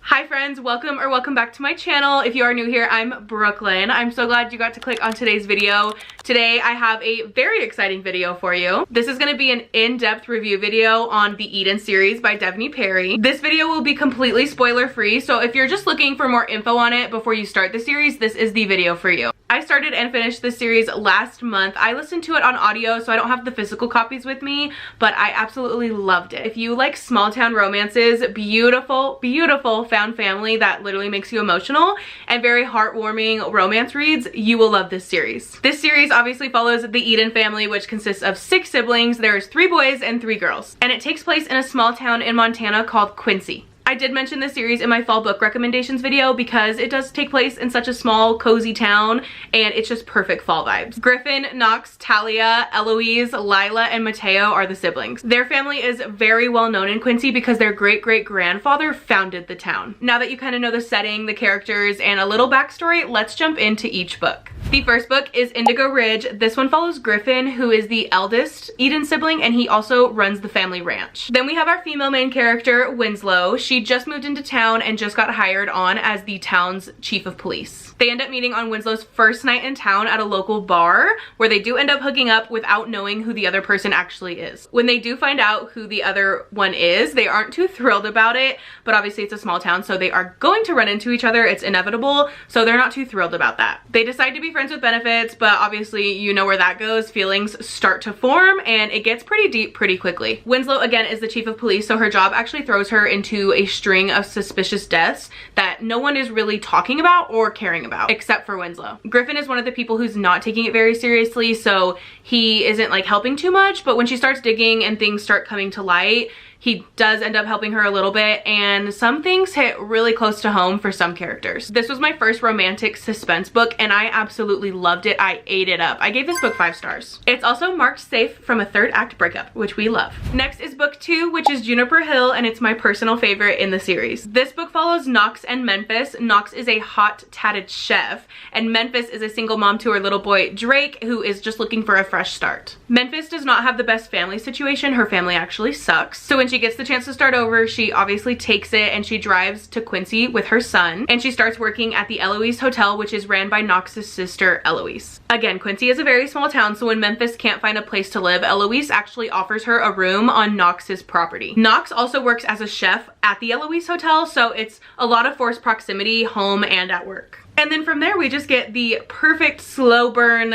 Hi friends, welcome back to my channel. If you are new here, I'm Brooklyn. I'm so glad you got to click on today's video. Today I have a very exciting video for you. This is going to be an in-depth review video on the EDENS series by Devney Perry. This video will be completely spoiler free, so if you're just looking for more info on it before you start the series, this is the video for you. I started and finished this series last month. I listened to it on audio, so I don't have the physical copies with me, but I absolutely loved it. If you like small town romances, beautiful found family that literally makes you emotional, and very heartwarming romance reads, you will love this series. This series obviously follows the Eden family, which consists of 6 siblings. There's 3 boys and 3 girls, and it takes place in a small town in Montana called Quincy. I did mention this series in my fall book recommendations video because it does take place in such a small, cozy town, and it's just perfect fall vibes. Griffin, Knox, Talia, Eloise, Lila, and Mateo are the siblings. Their family is very well known in Quincy because their great-great-grandfather founded the town. Now that you kind of know the setting, the characters, and a little backstory, let's jump into each book. The first book is Indigo Ridge. This one follows Griffin, who is the eldest Eden sibling, and he also runs the family ranch. Then we have our female main character, Winslow. She just moved into town and just got hired on as the town's chief of police. They end up meeting on Winslow's first night in town at a local bar, where they do end up hooking up without knowing who the other person actually is. When they do find out who the other one is, they aren't too thrilled about it, but obviously it's a small town, so they are going to run into each other. It's inevitable, so they're not too thrilled about that. They decide to be friends with benefits, but obviously you know where that goes. Feelings start to form, and it gets pretty deep pretty quickly. Winslow, again, is the chief of police, so her job actually throws her into a string of suspicious deaths that no one is really talking about or caring about, except for Winslow. Griffin is one of the people who's not taking it very seriously, so he isn't like helping too much, but when she starts digging and things start coming to light, he does end up helping her a little bit, and some things hit really close to home for some characters. This was my first romantic suspense book, and I absolutely loved it. I ate it up. I gave this book 5 stars. It's also marked safe from a 3rd act breakup, which we love. Next is book 2, which is Juniper Hill, and it's my personal favorite in the series. This book follows Knox and Memphis. Knox is a hot, tatted chef, and Memphis is a single mom to her little boy, Drake, who is just looking for a fresh start. Memphis does not have the best family situation. Her family actually sucks. So when she gets the chance to start over, she obviously takes it, and she drives to Quincy with her son, and she starts working at the Eloise Hotel, which is ran by Knox's sister, Eloise. Again, Quincy is a very small town, so when Memphis can't find a place to live, Eloise actually offers her a room on Knox's property. Knox also works as a chef at the Eloise Hotel, so it's a lot of forced proximity, home and at work. And then from there, we just get the perfect slow burn,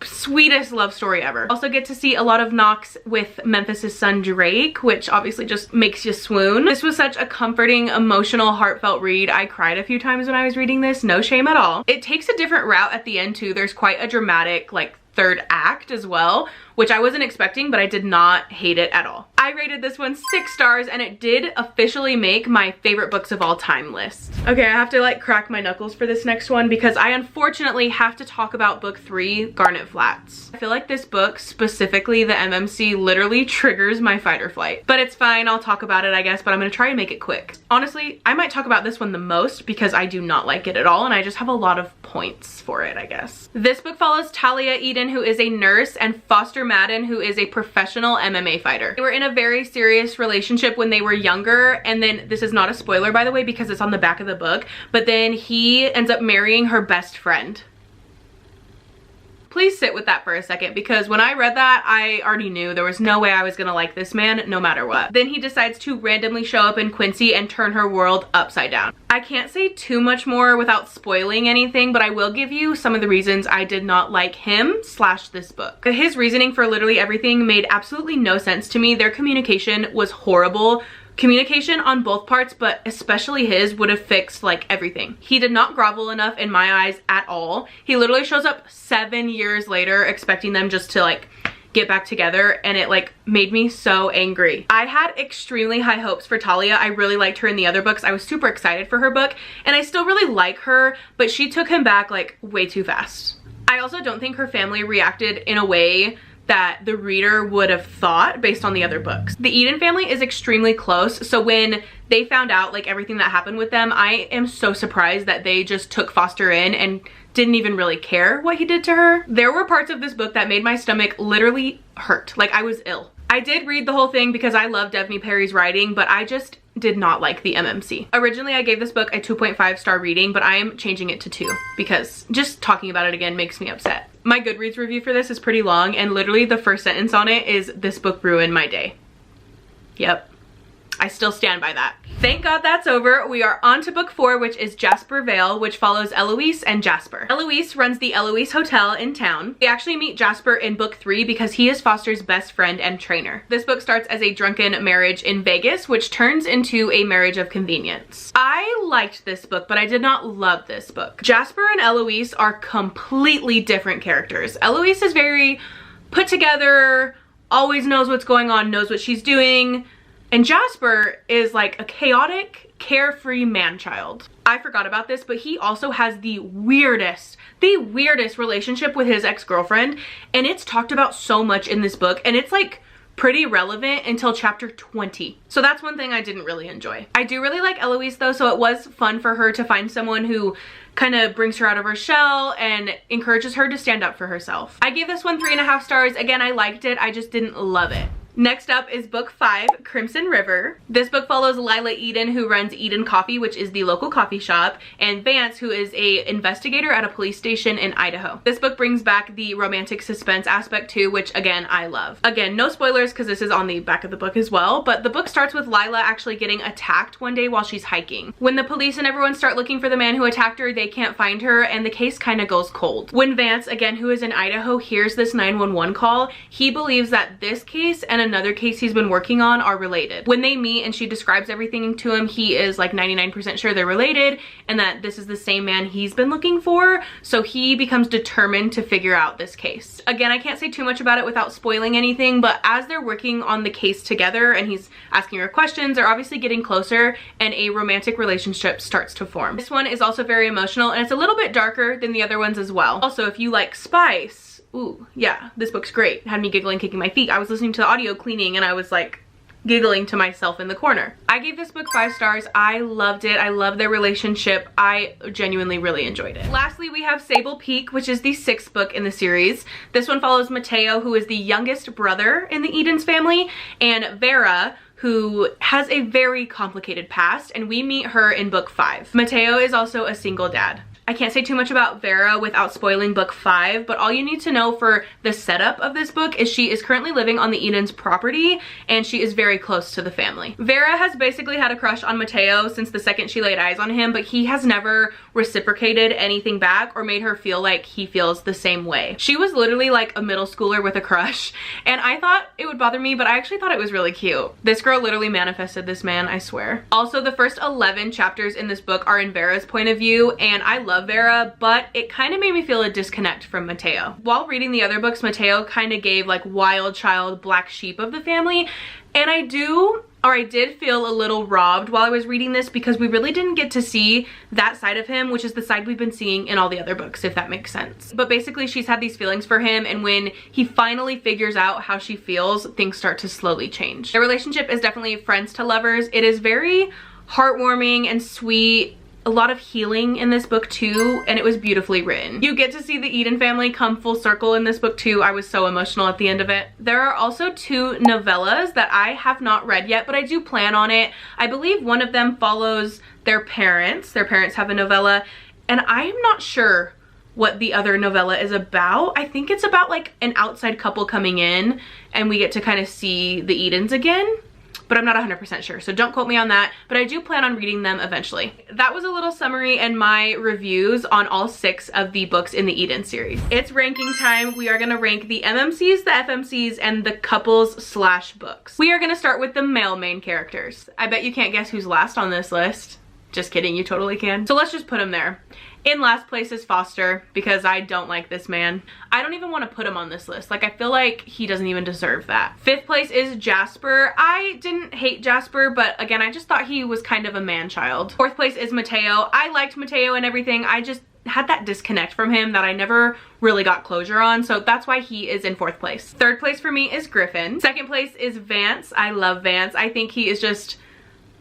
sweetest love story ever. Also get to see a lot of Knox with Memphis's son Drake, which obviously just makes you swoon. This was such a comforting, emotional, heartfelt read. I cried a few times when I was reading this, no shame at all. It takes a different route at the end too. There's quite a dramatic, like, 3rd act as well, which I wasn't expecting, but I did not hate it at all. I rated this one 6 stars, and it did officially make my favorite books of all time list. Okay, I have to like crack my knuckles for this next one because I unfortunately have to talk about book 3, Garnet Flats. I feel like this book, specifically the MMC, literally triggers my fight or flight. But it's fine, I'll talk about it I guess, but I'm gonna try and make it quick. Honestly, I might talk about this one the most because I do not like it at all, and I just have a lot of points for it, I guess. This book follows Talia Eden, who is a nurse, and Foster Madden, who is a professional MMA fighter. They were in a very serious relationship when they were younger, and then, this is not a spoiler by the way because it's on the back of the book, but then he ends up marrying her best friend. Please sit with that for a second, because when I read that, I already knew there was no way I was gonna like this man no matter what. Then he decides to randomly show up in Quincy and turn her world upside down. I can't say too much more without spoiling anything, but I will give you some of the reasons I did not like him / this book. His reasoning for literally everything made absolutely no sense to me. Their communication was horrible. Communication on both parts, but especially his, would have fixed like everything. He did not grovel enough in my eyes at all. He literally shows up 7 years later expecting them just to like get back together, and it like made me so angry. I had extremely high hopes for Talia. I really liked her in the other books. I was super excited for her book, and I still really like her, but she took him back like way too fast. I also don't think her family reacted in a way that the reader would have thought based on the other books. The Eden family is extremely close, so when they found out like everything that happened with them, I am so surprised that they just took Foster in and didn't even really care what he did to her. There were parts of this book that made my stomach literally hurt. Like I was ill. I did read the whole thing because I love Devney Perry's writing, but I just did not like the MMC. Originally, I gave this book a 2.5 star reading, but I am changing it to 2 because just talking about it again makes me upset. My Goodreads review for this is pretty long, and literally the first sentence on it is, "This book ruined my day." Yep. I still stand by that. Thank God that's over. We are on to book 4, which is Jasper Vale, which follows Eloise and Jasper. Eloise runs the Eloise Hotel in town. We actually meet Jasper in book 3 because he is Foster's best friend and trainer. This book starts as a drunken marriage in Vegas, which turns into a marriage of convenience. I liked this book, but I did not love this book. Jasper and Eloise are completely different characters. Eloise is very put together, always knows what's going on, knows what she's doing. And Jasper is like a chaotic, carefree man-child. I forgot about this, but he also has the weirdest relationship with his ex-girlfriend, and it's talked about so much in this book, and it's like pretty relevant until chapter 20. So that's one thing I didn't really enjoy. I do really like Eloise though, so it was fun for her to find someone who kind of brings her out of her shell and encourages her to stand up for herself. I gave this one 3.5 stars. Again, I liked it, I just didn't love it. Next up is book 5, Crimson River. This book follows Lila Eden, who runs Eden Coffee, which is the local coffee shop, and Vance, who is a investigator at a police station in Idaho. This book brings back the romantic suspense aspect too, which again, I love. Again, no spoilers because this is on the back of the book as well, but the book starts with Lila actually getting attacked one day while she's hiking. When the police and everyone start looking for the man who attacked her, they can't find her, and the case kind of goes cold. When Vance, again, who is in Idaho, hears this 911 call, he believes that this case and another case he's been working on are related. When they meet and she describes everything to him, he is like 99% sure they're related and that this is the same man he's been looking for, so he becomes determined to figure out this case. Again, I can't say too much about it without spoiling anything, but as they're working on the case together and he's asking her questions, they're obviously getting closer and a romantic relationship starts to form. This one is also very emotional and it's a little bit darker than the other ones as well. Also, if you like spice, ooh, yeah, this book's great. Had me giggling, kicking my feet. I was listening to the audio cleaning and I was like giggling to myself in the corner. I gave this book 5 stars. I loved it. I love their relationship. I genuinely really enjoyed it. Lastly, we have Sable Peak, which is the 6th book in the series. This one follows Mateo, who is the youngest brother in the EDENS family, and Vera, who has a very complicated past, and we meet her in book 5. Mateo is also a single dad. I can't say too much about Vera without spoiling book 5, but all you need to know for the setup of this book is she is currently living on the EDENS property and she is very close to the family. Vera has basically had a crush on Mateo since the second she laid eyes on him, but he has never reciprocated anything back or made her feel like he feels the same way. She was literally like a middle schooler with a crush, and I thought it would bother me, but I actually thought it was really cute. This girl literally manifested this man, I swear. Also, the first 11 chapters in this book are in Vera's point of view, and I love Vera, but it kind of made me feel a disconnect from Mateo. While reading the other books, Mateo kind of gave like wild child, black sheep of the family, and I did feel a little robbed while I was reading this because we really didn't get to see that side of him, which is the side we've been seeing in all the other books, if that makes sense. But basically, she's had these feelings for him, and when he finally figures out how she feels, things start to slowly change. Their relationship is definitely friends to lovers. It is very heartwarming and sweet. A lot of healing in this book too, and it was beautifully written. You get to see the Eden family come full circle in this book too. I was so emotional at the end of it. There are also 2 novellas that I have not read yet, but I do plan on it. I believe one of them follows their parents. Their parents have a novella, and I'm not sure what the other novella is about. I think it's about like an outside couple coming in and we get to kind of see the Edens again, but I'm not 100% sure, so don't quote me on that, but I do plan on reading them eventually. That was a little summary and my reviews on all 6 of the books in the Eden series. It's ranking time. We are gonna rank the MMCs, the FMCs, and the couples / books. We are gonna start with the male main characters. I bet you can't guess who's last on this list. Just kidding, you totally can. So let's just put him there. In last place is Foster, because I don't like this man. I don't even want to put him on this list. Like, I feel like he doesn't even deserve that. 5th place is Jasper. I didn't hate Jasper, but again, I just thought he was kind of a man-child. 4th place is Mateo. I liked Mateo and everything. I just had that disconnect from him that I never really got closure on, so that's why he is in 4th place. 3rd place for me is Griffin. 2nd place is Vance. I love Vance. I think he is just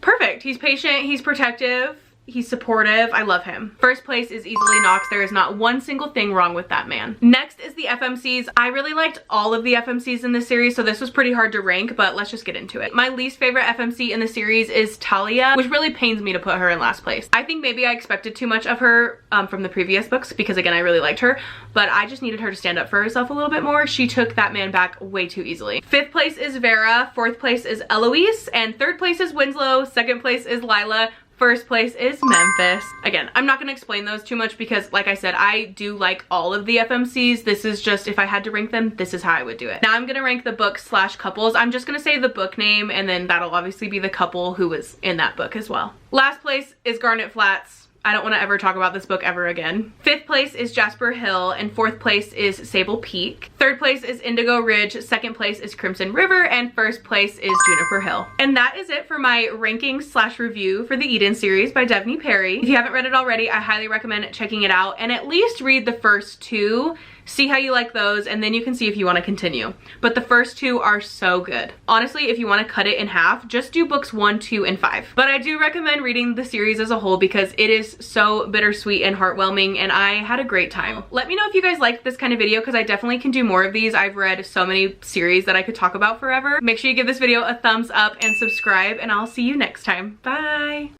perfect. He's patient, he's protective, He's supportive. I love him. First place is easily Knox. There is not one single thing wrong with that man. Next is the FMCs. I really liked all of the FMCs in this series, so this was pretty hard to rank, but let's just get into it. My least favorite FMC in the series is Talia, which really pains me to put her in last place. I think maybe I expected too much of her from the previous books because, again, I really liked her, but I just needed her to stand up for herself a little bit more. She took that man back way too easily. Fifth place is Vera. Fourth place is Eloise. And third place is Winslow. Second place is Lila. First place is Memphis. Again, I'm not gonna explain those too much because, like I said, I do like all of the FMCs. This is just, if I had to rank them, this is how I would do it. Now I'm gonna rank the books / couples. I'm just gonna say the book name, and then that'll obviously be the couple who was in that book as well. Last place is Garnet Flats. I don't want to ever talk about this book ever again. Fifth place is Jasper Hill, and fourth place is Sable Peak. Third place is Indigo Ridge, second place is Crimson River, and first place is Juniper Hill. And that is it for my ranking / review for the EDENS series by Devney Perry. If you haven't read it already, I highly recommend checking it out and at least read the first two. See how you like those, and then you can see if you want to continue. But the first two are so good. Honestly, if you want to cut it in half, just do books 1, 2, and 5. But I do recommend reading the series as a whole because it is so bittersweet and heartwarming, and I had a great time. Let me know if you guys like this kind of video because I definitely can do more of these. I've read so many series that I could talk about forever. Make sure you give this video a thumbs up and subscribe, and I'll see you next time. Bye!